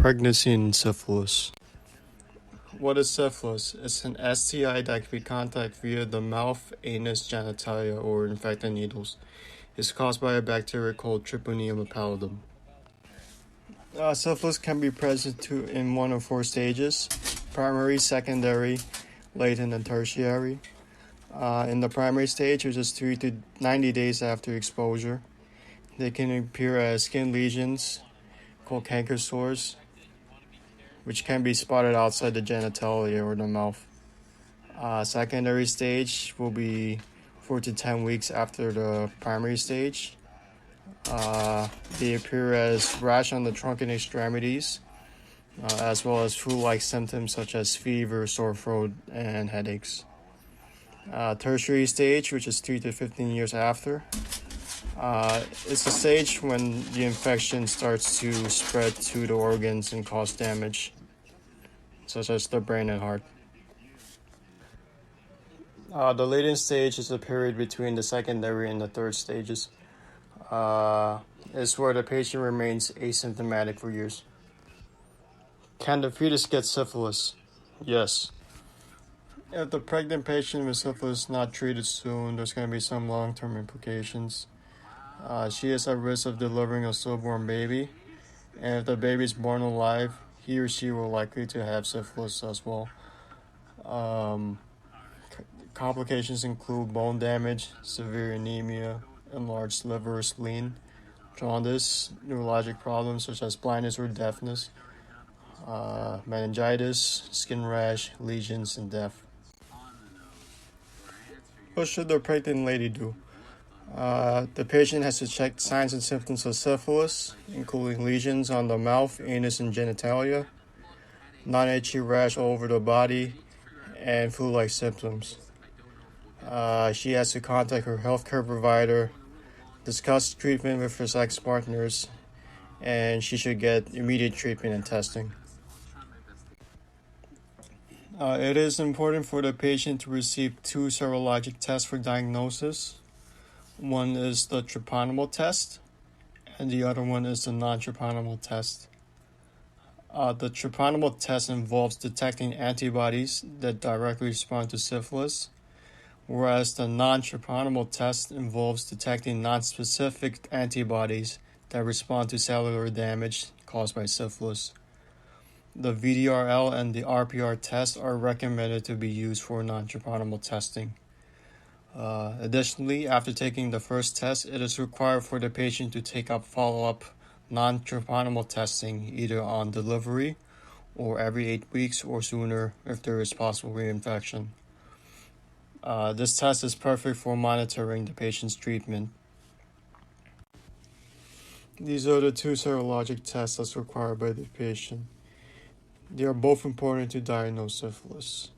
Pregnancy and syphilis. What is syphilis? It's an STI that can be contacted via the mouth, anus, genitalia, or infected needles. It's caused by a bacteria called Treponema pallidum. Syphilis can be present in one of four stages: primary, secondary, latent, and tertiary. In the primary stage, which is 3 to 90 days after exposure, they can appear as skin lesions called canker sores, which can be spotted outside the genitalia or the mouth. Secondary stage will be 4 to 10 weeks after the primary stage. They appear as rash on the trunk and extremities, as well as flu-like symptoms such as fever, sore throat, and headaches. Tertiary stage, which is 3 to 15 years after, it's the stage when the infection starts to spread to the organs and cause damage, such as the brain and heart. The latent stage is the period between the secondary and the third stages. It's where the patient remains asymptomatic for years. Can the fetus get syphilis? Yes. If the pregnant patient with syphilis is not treated soon, there's going to be some long-term implications. She is at risk of delivering a stillborn baby, and if the baby is born alive, he or she will likely to have syphilis as well. Complications include bone damage, severe anemia, enlarged liver or spleen, jaundice, neurologic problems such as blindness or deafness, meningitis, skin rash, lesions, and death. What should the pregnant lady do? The patient has to check signs and symptoms of syphilis, including lesions on the mouth, anus, and genitalia, non-itchy rash all over the body, and flu-like symptoms. She has to contact her healthcare provider, discuss treatment with her sex partners, and she should get immediate treatment and testing. It is important for the patient to receive 2 serologic tests for diagnosis. One is the treponema test, and the other one is the non-treponema test. The treponema test involves detecting antibodies that directly respond to syphilis, whereas the non-treponema test involves detecting non-specific antibodies that respond to cellular damage caused by syphilis. The VDRL and the RPR tests are recommended to be used for non-treponema testing. Additionally, after taking the first test, it is required for the patient to take up follow-up non-treponema testing either on delivery or every 8 weeks or sooner if there is possible reinfection. This test is perfect for monitoring the patient's treatment. These are the 2 serologic tests that's required by the patient. They are both important to diagnose syphilis.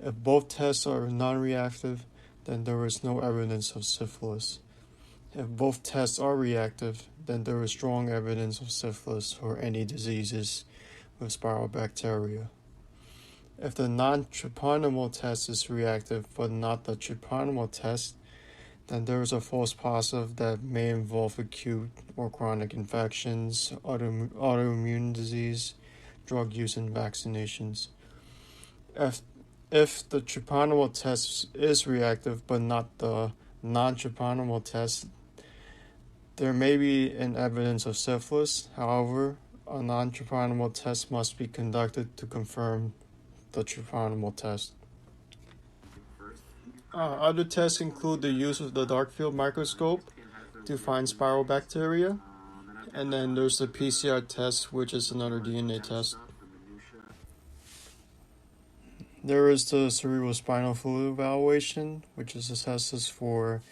If both tests are non-reactive, then there is no evidence of syphilis. If both tests are reactive, then there is strong evidence of syphilis or any diseases with spiral bacteria. If the non-treponema test is reactive but not the treponema test, then there is a false positive that may involve acute or chronic infections, autoimmune disease, drug use, and vaccinations. If the treponema test is reactive but not the non-treponema test, there may be an evidence of syphilis. However, a non-treponema test must be conducted to confirm the treponema test. Other tests include the use of the dark field microscope to find spiral bacteria, and then there's the PCR test, which is another DNA test. There is the cerebrospinal fluid evaluation, which assesses for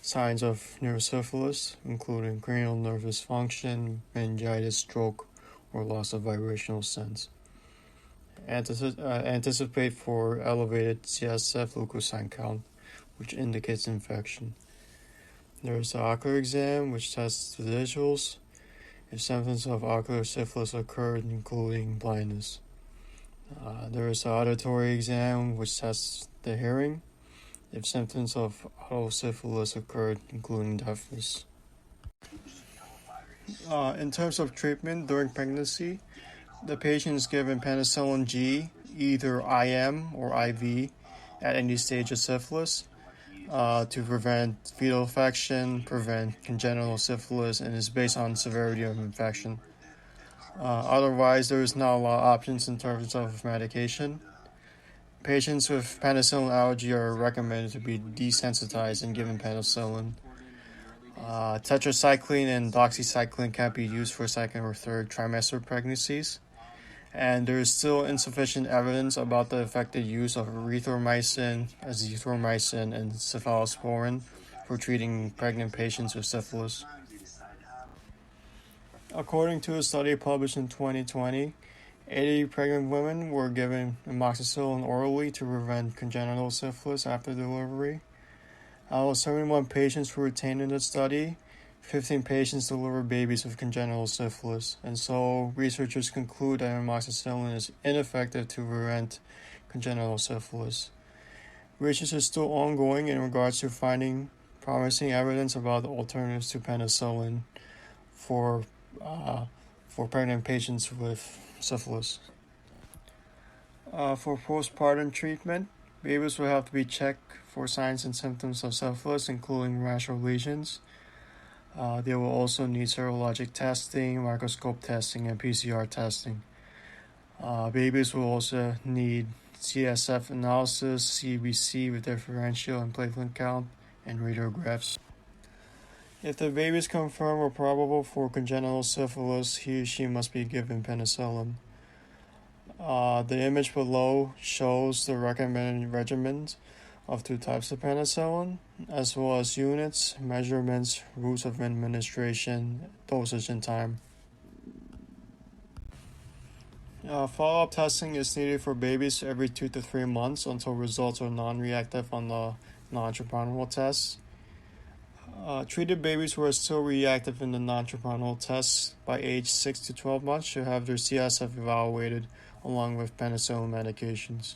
signs of neurosyphilis, including cranial nervous function, meningitis, stroke, or loss of vibrational sense. Anticipate for elevated CSF leukocyte count, which indicates infection. There is the ocular exam, which tests the visuals if symptoms of ocular syphilis occurred, including blindness. There is the auditory exam, which tests the hearing if symptoms of otosyphilis occurred, including deafness. In terms of treatment during pregnancy, The patient is given penicillin G, either IM or IV, at any stage of syphilis to prevent fetal infection, prevent congenital syphilis, and is based on severity of infection. Otherwise, there is not a lot of options in terms of medication. Patients with penicillin allergy are recommended to be desensitized and given penicillin. Tetracycline and doxycycline can be used for second or third trimester pregnancies. And there is still insufficient evidence about the effective use of erythromycin, azithromycin, and cephalosporin for treating pregnant patients with syphilis. According to a study published in 2020, 80 pregnant women were given amoxicillin orally to prevent congenital syphilis after delivery. Out of 71 patients who were retained in the study, 15 patients delivered babies with congenital syphilis, and so researchers conclude that amoxicillin is ineffective to prevent congenital syphilis. Research is still ongoing in regards to finding promising evidence about alternatives to penicillin for pregnant patients with syphilis. For postpartum treatment, babies will have to be checked for signs and symptoms of syphilis, including rash or lesions. They will also need serologic testing, microscope testing, and PCR testing. Babies will also need CSF analysis, CBC with differential and platelet count, and radiographs. If the baby is confirmed or probable for congenital syphilis, he or she must be given penicillin. The image below shows the recommended regimens of 2 types of penicillin, as well as units, measurements, routes of administration, dosage, and time. Follow-up testing is needed for babies every 2 to 3 months until results are non-reactive on the non-treponema tests. Treated babies who are still reactive in the non-treponema tests by age 6 to 12 months should have their CSF evaluated along with penicillin medications.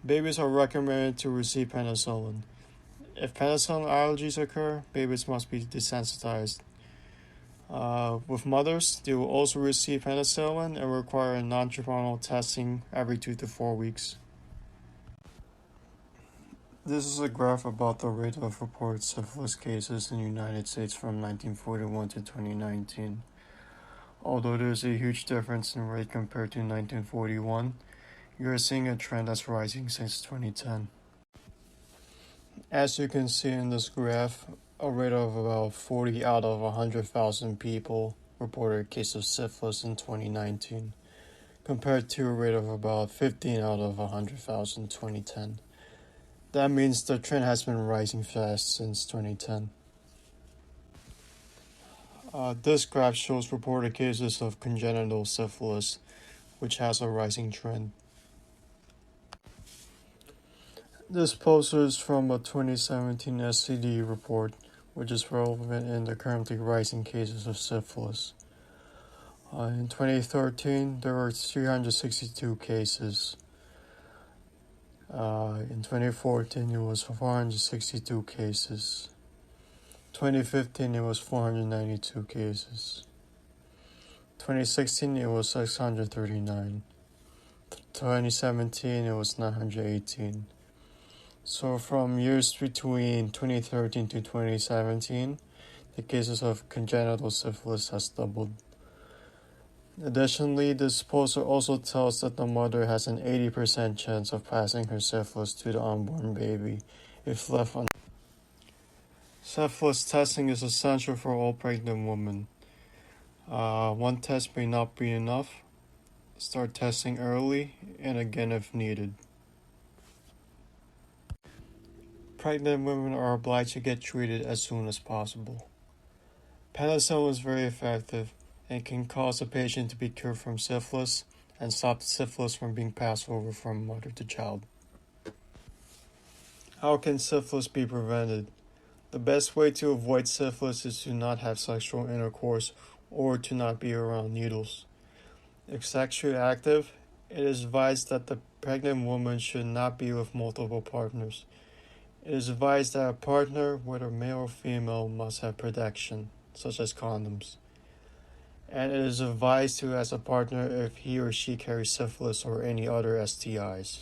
Babies are recommended to receive penicillin. If penicillin allergies occur, babies must be desensitized. With mothers, they will also receive penicillin and require non-treponema testing every 2 to 4 weeks. This is a graph about the rate of reported syphilis cases in the United States from 1941 to 2019. Although there is a huge difference in rate compared to 1941, you are seeing a trend that's rising since 2010. As you can see in this graph, a rate of about 40 out of 100,000 people reported a case of syphilis in 2019, compared to a rate of about 15 out of 100,000 in 2010. That means the trend has been rising fast since 2010. This graph shows reported cases of congenital syphilis, which has a rising trend. This poster is from a 2017 SCD report, which is relevant in the currently rising cases of syphilis. In 2013, there were 362 cases. In 2014, it was 462 cases. 2015, it was 492 cases. 2016, it was 639. 2017, it was 918. So from years between 2013 to 2017, the cases of congenital syphilis has doubled. Additionally, this poster also tells that the mother has an 80% chance of passing her syphilis to the unborn baby if left untreated. Syphilis testing is essential for all pregnant women. One test may not be enough. Start testing early and again if needed. Pregnant women are obliged to get treated as soon as possible. Penicillin is very effective and can cause a patient to be cured from syphilis and stop syphilis from being passed over from mother to child. How can syphilis be prevented? The best way to avoid syphilis is to not have sexual intercourse or to not be around needles. If sexually active, it is advised that the pregnant woman should not be with multiple partners. It is advised that a partner, whether male or female, must have protection, such as condoms. and it is advised to ask a partner if he or she carries syphilis or any other STIs.